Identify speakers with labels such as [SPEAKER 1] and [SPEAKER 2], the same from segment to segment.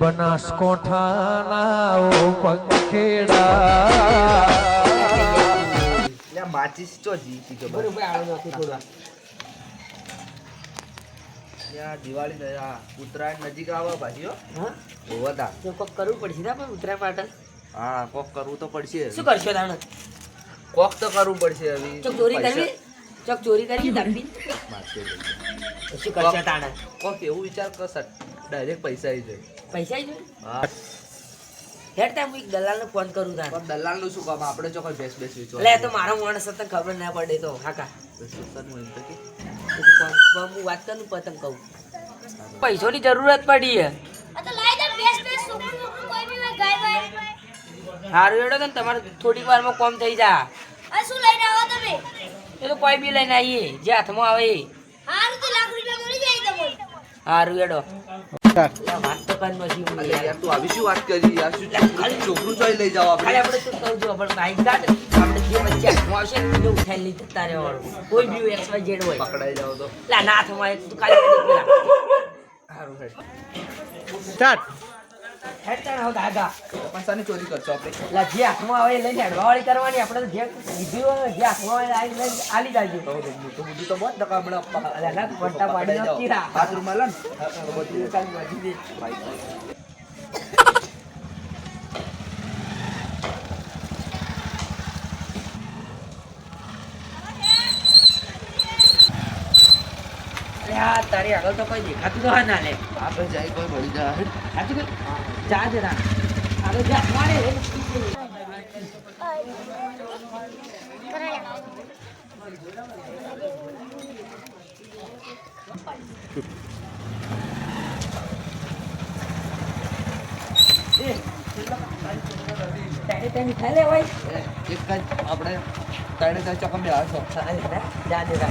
[SPEAKER 1] બનાસકોઠાના ઓ પંખેડા
[SPEAKER 2] લે માચીસ ચો જી તો
[SPEAKER 3] બરોબર આળો નથી થોડા
[SPEAKER 2] યા દિવાળી ને આ ઉત્તરાયણ નજીક આવે પાછી હો
[SPEAKER 3] હા
[SPEAKER 2] હોવતા
[SPEAKER 3] તો કોક કરવું પડશે ને પણ ઉતરાય માટે
[SPEAKER 2] હા કોક કરવું તો પડશે
[SPEAKER 3] શું કરશો તાણ
[SPEAKER 2] કોક તો કરવું પડશે હવે
[SPEAKER 3] ચોક ચોરી કરવી ચોક ચોરી કરવી દાબી શું કરશો તાણ
[SPEAKER 2] કોક એવું વિચાર કર સર ડાયરેક્ટ પૈસા આવી જાય
[SPEAKER 3] પૈસા આવી જોઈએ
[SPEAKER 2] હા
[SPEAKER 3] હેડ તા હું એક દલાલને ફોન કરું તાણ
[SPEAKER 2] પણ દલાલ નું શું કામ આપણે ચોક્કસ બેસ વેચવા
[SPEAKER 3] એટલે તો મારો માણસ હતો ખબર ના પડે તો હાકા
[SPEAKER 2] સત્સંગનું એમ તો કે
[SPEAKER 3] હું વાત કરું પતંગ કહું પૈસોની જરૂરત પડી હે હારું એડો તો ને તમારે થોડીક વારમાં કોમ થઈ જા એ તો કોઈ બી લઈને આવીએ જે હાથમાં આવે એ હારું એડો વાત તો કરી નથી હું
[SPEAKER 2] અરે યાર તું આવી શું વાત કરી યાર શું ખાલી છોકરું ચોઈ લઈ જાવ
[SPEAKER 3] ખાલી
[SPEAKER 2] આપણે
[SPEAKER 3] આપણે શું કહું છું આપણે બાઈક કાઢ આપણે જે વચ્ચે હાથમાં આવશે ને એને ઉઠાઈ લઈ જતા રહેવાનું કોઈ બી એક્સ વાય ઝેડ હોય
[SPEAKER 2] પકડાઈ જાવ તો
[SPEAKER 3] લા ના હાથમાં આવે તું કાલે પેલા
[SPEAKER 2] સારું હેડ
[SPEAKER 1] સ્ટાર્ટ
[SPEAKER 3] હેડતા ના દાદા
[SPEAKER 2] પૈસાની ચોરી કરશો આપણે
[SPEAKER 3] લા જે હાથમાં આવે એ લઈને હેડવાવાળી કરવાની આપણે તો જે કીધું હોય જે હાથમાં આવે એ લઈને આલી જાજો
[SPEAKER 2] તો બધું તો બહુ ટકા હમણાં
[SPEAKER 3] અલા ના પટ્ટા પાડી દો કીરા
[SPEAKER 2] હાથ રૂમાલ ને
[SPEAKER 3] બધું કાલ વાજી દે યાર તારી આગળ તો કોઈ દેખાતું તો હા ના લે
[SPEAKER 2] આપણે જાય કોઈ મળી જાય
[SPEAKER 3] સાચું કે જા જરા આગળ જા મારે મીઠાઈ લે ભાઈ
[SPEAKER 2] એક જ આપણે ત્રણે ચોકમ બે આવશો
[SPEAKER 3] જા જરા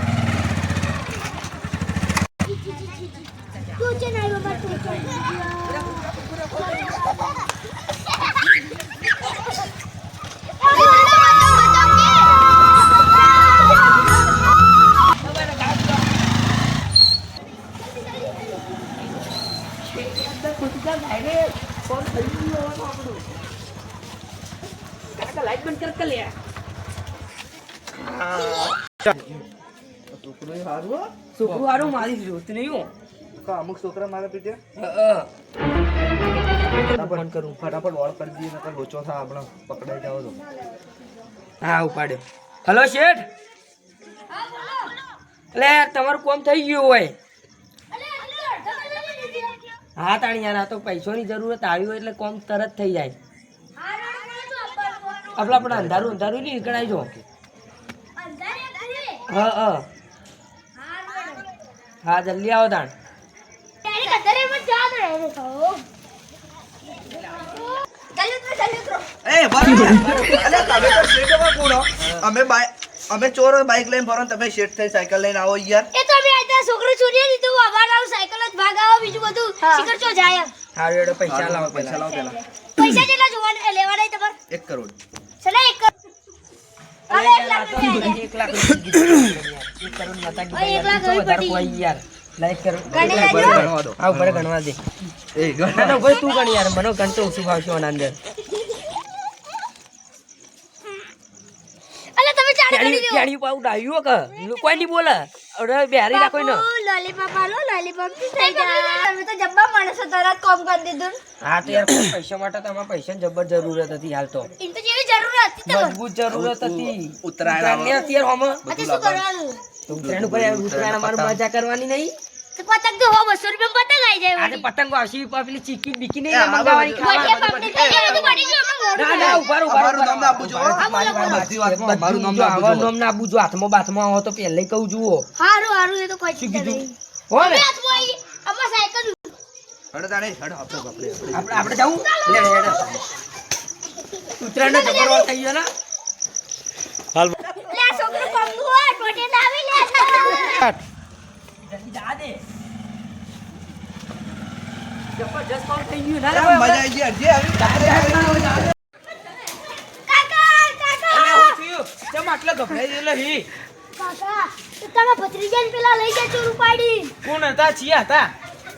[SPEAKER 3] લાઈટ બંધ કર લે
[SPEAKER 2] છોકરું સારું હો
[SPEAKER 3] છોકરું હારું મારી જોત નહીં હું
[SPEAKER 2] અમુક છોકરા મારા પીટે
[SPEAKER 3] ફોન કરું
[SPEAKER 2] ફટાફટ વોળ કરી દઈએ નકર લોચો થાય આપણે પકડાઈ જાવ તો
[SPEAKER 3] હા ઉપાડ્યો હલો શેઠ એટલે તમારું કોમ થઈ ગયું હોય હા તાણી યાર આ તો પૈસાની જરૂરત આવી હોય એટલે કોમ તરત થઈ જાય આપણે અંધારું અંધારું નહીં નીકળાય જો હા હા હા જલ્દી આવો તાણ
[SPEAKER 2] અમે ચોર બાઈક લઈને ફરો તમે શેઠ થઈ સાયકલ લઈને આવો યાર
[SPEAKER 4] એ તો અમે આતા છોકરો છોડી દીધું અમારું સાયકલ જ ભાગાવો બીજું બધું શિખર ચો જાય
[SPEAKER 3] હારું એડો પૈસા લાવો
[SPEAKER 2] પૈસા
[SPEAKER 3] પેલા
[SPEAKER 2] લાવો પેલા
[SPEAKER 4] પૈસા જેટલા જોવાના લેવાના તમાર
[SPEAKER 2] 1 કરોડ
[SPEAKER 4] ચલા 1 કરોડ હવે 1 લાખ રૂપિયા
[SPEAKER 3] 1 લાખ રૂપિયા 1 કરોડ નતા
[SPEAKER 4] ઓય, 1 લાખ હવે પડી.
[SPEAKER 3] કોઈ યાર લાઈક કરો
[SPEAKER 4] ગણી લેજો.
[SPEAKER 2] ગણવા દો
[SPEAKER 3] આ ઉપર ગણવા દે
[SPEAKER 2] એ
[SPEAKER 3] ના ના ભાઈ તું ગણ યાર મને ગણતો ઓછું ફાવશે આના અંદર
[SPEAKER 4] અલે તમે ચાલે કરી દો
[SPEAKER 3] કેણી પાઉ ડાયું કે કોઈ નહીં બોલે અરે બેહારી રાખો ને
[SPEAKER 4] લોલીપોપ આલો લોલીપોપ થી થઈ જાય તમે તો જબ્બા માણસો તરત કામ કરી દીધું
[SPEAKER 3] હા તો યાર પૈસા માટે તો આમાં પૈસાની જબર જરૂરત હતી હાલ તો
[SPEAKER 4] ઇન તો જેવી જરૂર હતી તો
[SPEAKER 3] મજબૂત જરૂરત હતી
[SPEAKER 2] ઉત્તરાયણ
[SPEAKER 3] ઉત્તરાયણ હતી યાર હોમ
[SPEAKER 4] અત્યારે શું કરવાનું
[SPEAKER 3] તો ઉત્તરાયણ ઉપર યાર ઉત્તરાયણ અમારું મજા કરવાની નહીં
[SPEAKER 4] તો પતંગ તો 200 રૂપિયા પતંગ આવી જાય
[SPEAKER 3] આજે પતંગો આવશે પેલી ચીકી બીકી નહીં
[SPEAKER 2] એ, હા,
[SPEAKER 3] મંગાવવાની
[SPEAKER 4] ગોટિયા
[SPEAKER 3] ખાવા
[SPEAKER 4] પકડી ખાઈ જાય તો પડી ગયો
[SPEAKER 3] ના ના ઉભા રહો,
[SPEAKER 2] અમારું
[SPEAKER 3] ઉભા
[SPEAKER 2] નામ ના આપવું જોઈએ, હો.
[SPEAKER 3] મારી વાત
[SPEAKER 2] બધી વાતમાં અમારું નામ ના આપવું
[SPEAKER 3] આવા
[SPEAKER 2] જોઈએ.
[SPEAKER 3] નામ ના આપવું જોઈએ. હાથમાં બાથમાં આવો તો પહેલા કહું જુઓ
[SPEAKER 4] હારું હારું એ તો કોઈ
[SPEAKER 3] શું
[SPEAKER 4] ચિંતા
[SPEAKER 3] કીધું
[SPEAKER 4] નહીં
[SPEAKER 3] હો ને
[SPEAKER 4] હાથમાં આવી અમાર સાયકલ
[SPEAKER 2] હડો તાણે હડો આપણે
[SPEAKER 3] આપણે જવું લે લે ઉત્તરાયણ નો જબરવાર થઈ ગયો ને
[SPEAKER 4] લે આ છોકરો પંગુ હોય ટોટે લાવી લે
[SPEAKER 3] જલ્દી જા દે જબરજસ્ત કામ થઈ ગયું ના રે
[SPEAKER 2] મજા આવી ગઈ જે આવી
[SPEAKER 4] કાકા કાકા
[SPEAKER 3] હું થયું કેમ આટલા ગભરાઈ ગયેલા હી
[SPEAKER 4] કાકા તો તમે ભત્રીજાને પેલા લઈ ગયા ચોર ઉપાડી
[SPEAKER 3] કોણ હતા છીએ હતા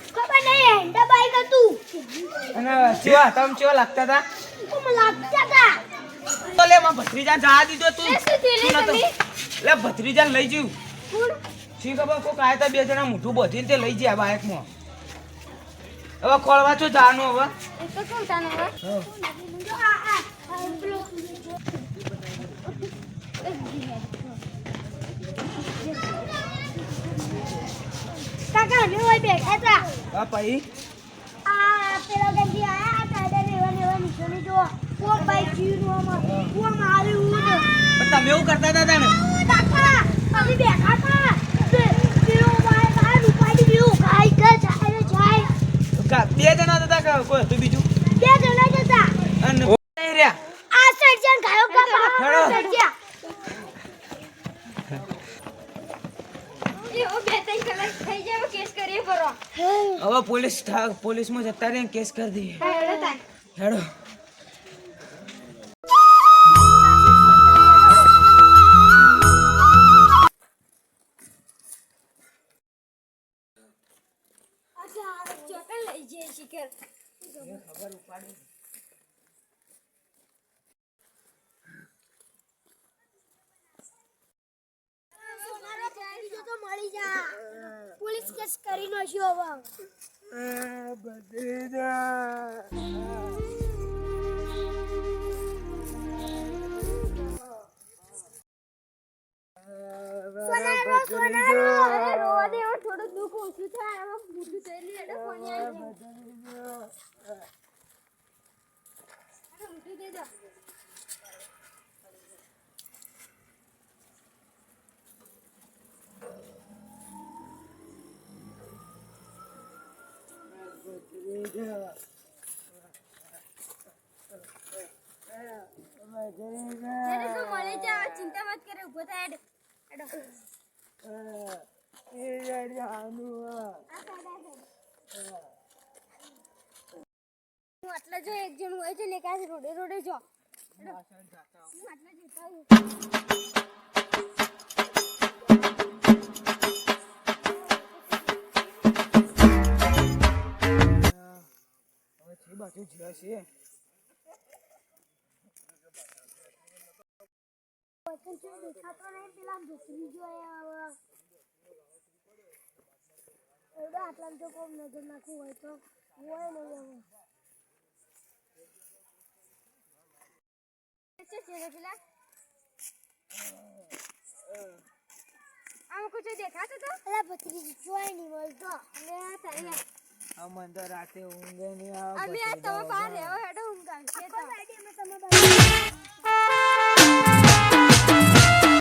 [SPEAKER 4] ખબર નહીં હેન્ડા બાઈક હતું
[SPEAKER 5] અને ચેવા તમે ચેવા લાગતા હતા
[SPEAKER 4] તો મને લાગતા હતા
[SPEAKER 5] તો લે માં ભત્રીજા જા દીધો તું
[SPEAKER 4] એ શું થયું લે
[SPEAKER 5] શું નતો?
[SPEAKER 4] તમે?
[SPEAKER 5] લે ભત્રીજા લઈ જ્યું
[SPEAKER 4] કોણ
[SPEAKER 5] શી ખબર કોક આયા તા બે જણા મોઢું બોધીને તે લઈ ગયા બાઇકમાં હવે ખોળવા છો જાનું હવે
[SPEAKER 4] એ તો કોણ તાનો હવે
[SPEAKER 5] હા.
[SPEAKER 4] આ પેલો કાકા અમે ઓય બેઠા હતા
[SPEAKER 5] હા ભાઈ
[SPEAKER 4] આ પેલા ગંજી આયા આ કાયદા ને એવા નિશાની જો કોક બાઈક જીરવામાં કોક માર્યું ને
[SPEAKER 5] પણ તમે એવું કરતા હતા તાણે
[SPEAKER 4] કાકા અમે બેઠા હતા પેલો બાઈક આ રૂપાડી ગયું ખાઈ કે જાય
[SPEAKER 5] બે જણા હતા કે કોઈ હતું બીજું
[SPEAKER 4] બે જણા જ હતા
[SPEAKER 5] અને નહીં રહ્યા
[SPEAKER 4] આ સર્જન ગાયો કાપા
[SPEAKER 5] હેડો.
[SPEAKER 4] સર્જ્યા એ ઓ બે ત્રણ કલાક થઈ જાય કેસ કરીએ પરો
[SPEAKER 5] હવે પોલીસમાં જતા રહીને કેસ કરી દઈએ
[SPEAKER 4] હેડો તાન
[SPEAKER 5] હેડો
[SPEAKER 4] ચોકન લઈ જઈએ શિખર તો મળી જા પોલીસ કેસ કરી નાખ્યો હવે સોનારો અરે રોવા દે હવે થોડું દુઃખ ઓછું થાય હવે મોટું થઈ લે એટલે ફોન આવી મોટું દે દો જેને શું મળે છે હવે ચિંતા મત કરે ઊભો થાય હેડો હું આટલા જો એક જણ હોય છે ને કાજ રોડે રોડે જો હેડો. હું આટલા જતા હું
[SPEAKER 5] હવે છે બાજુ જ્યાં છે
[SPEAKER 4] દેખાતો નહીં પેલા ભૂતરી જોયા હવે એવડો આટલા તો કોમ નજર નાખવું હોય તો હોય નહીં હવે પેલા આમ કુછ દેખાતો તો પેલા ભૂતરી જોઈ નહીં મળતો અને તારી
[SPEAKER 5] આ મને તો રાતે ઊંઘે નહીં આવે
[SPEAKER 4] અમે આ તમે બહાર રહેવા